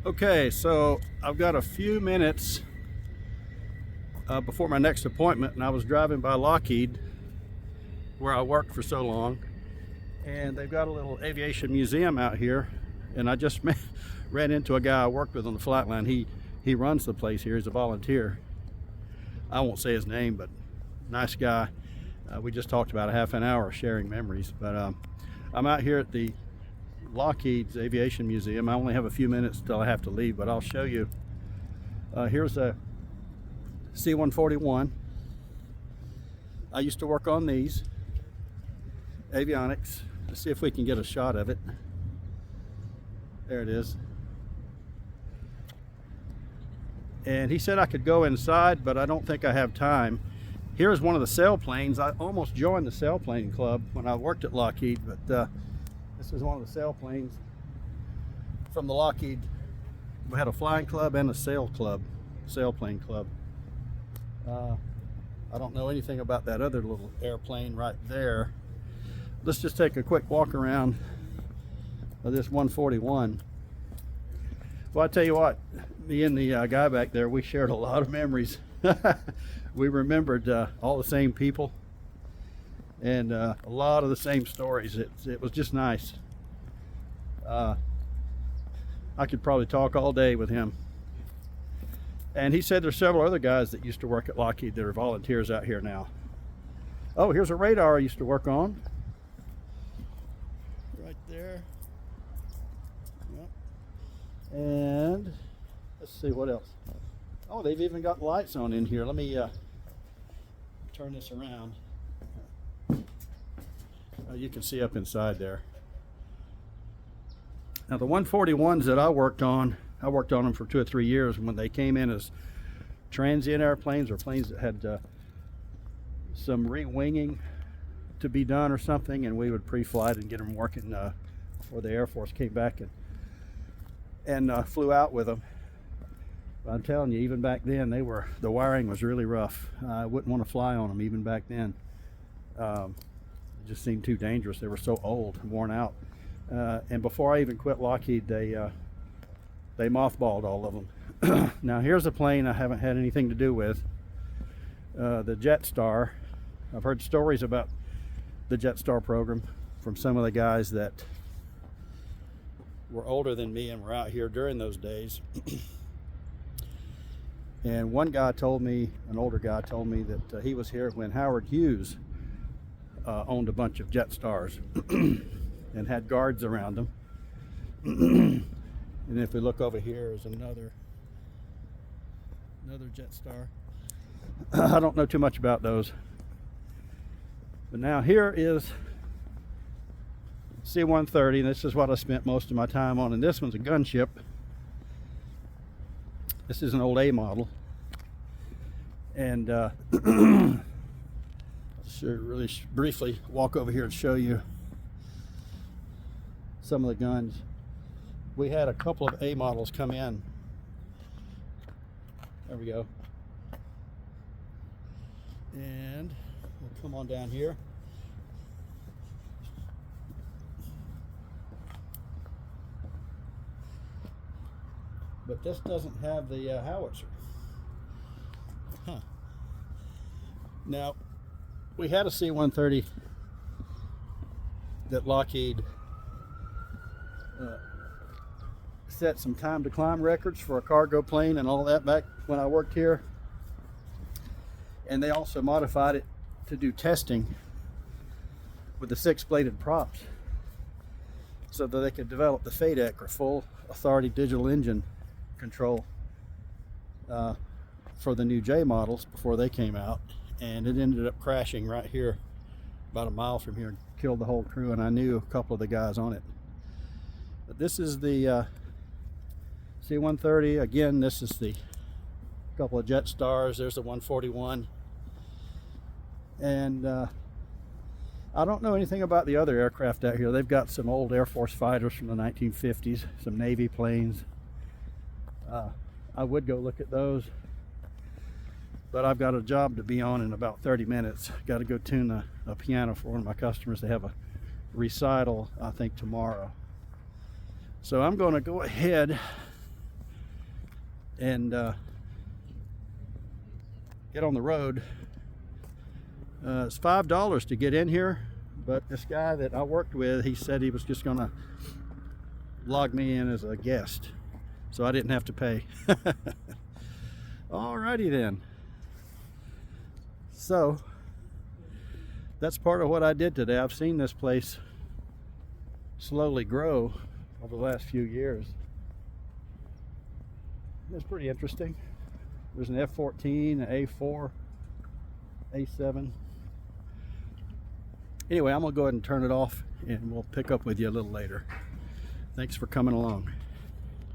Okay, so I've got a few minutes before my next appointment, and I was driving by Lockheed, where I worked for so long, and they've got a little aviation museum out here, and I just ran into a guy I worked with on the flight line. He runs the place here. He's a volunteer. I won't say his name, but nice guy. We just talked about a half an hour sharing memories, but I'm out here at the Lockheed's Aviation Museum. I only have a few minutes till I have to leave, but I'll show you. Here's a C-141. I used to work on these avionics. Let's see if we can get a shot of it. There it is. And he said I could go inside, but I don't think I have time. Here's one of the sailplanes. I almost joined the sailplane club when I worked at Lockheed, but this is one of the sailplanes from the Lockheed. We had a flying club and a sailplane club. I don't know anything about that other little airplane right there. Let's just take a quick walk around of this 141. Well, I tell you what, me and the guy back there, we shared a lot of memories. We remembered all the same people and a lot of the same stories. It was just nice. I could probably talk all day with him. And he said there's several other guys that used to work at Lockheed that are volunteers out here now. Oh, here's a radar I used to work on. Right there. Yep. And let's see what else. Oh, they've even got lights on in here. Let me turn this around. You can see up inside there. Now the 141s that I worked on them for 2 or 3 years when they came in as transient airplanes or planes that had some re-winging to be done or something, and we would pre-flight and get them working before the Air Force came back and flew out with them. But I'm telling you, even back then, the wiring was really rough. I wouldn't want to fly on them even back then. It just seemed too dangerous. They were so old and worn out. And before I even quit Lockheed, they mothballed all of them. Now here's a plane I haven't had anything to do with, the Jetstar. I've heard stories about the Jetstar program from some of the guys that were older than me and were out here during those days. And one guy told me, an older guy told me that he was here when Howard Hughes owned a bunch of Jetstars and had guards around them. And if we look over here is another Jetstar. I don't know too much about those. But now here is C-130, and this is what I spent most of my time on. And this one's a gunship. This is an old A model. And really briefly walk over here and show you some of the guns. We had a couple of A models come in. There we go. And we'll come on down here. But this doesn't have the howitzer. Huh. Now, we had a C-130 that Lockheed set some time to climb records for a cargo plane and all that back when I worked here. And they also modified it to do testing with the 6-bladed props so that they could develop the FADEC, or full authority digital engine control, for the new J models before they came out. And it ended up crashing right here about a mile from here and killed the whole crew, and I knew a couple of the guys on it. But this is the C-130. Again, this is the couple of Jetstars. There's the 141. And I don't know anything about the other aircraft out here. They've got some old Air Force fighters from the 1950s, some Navy planes. I would go look at those, but I've got a job to be on in about 30 minutes. Got to go tune a piano for one of my customers. They have a recital, I think, tomorrow. So I'm going to go ahead and get on the road. It's $5 to get in here, but this guy that I worked with, he said he was just gonna log me in as a guest, so I didn't have to pay. Alrighty then. So that's part of what I did today. I've seen this place slowly grow over the last few years. It's pretty interesting. There's an F-14, an A4, A7. Anyway, I'm gonna go ahead and turn it off, and we'll pick up with you a little later. Thanks for coming along.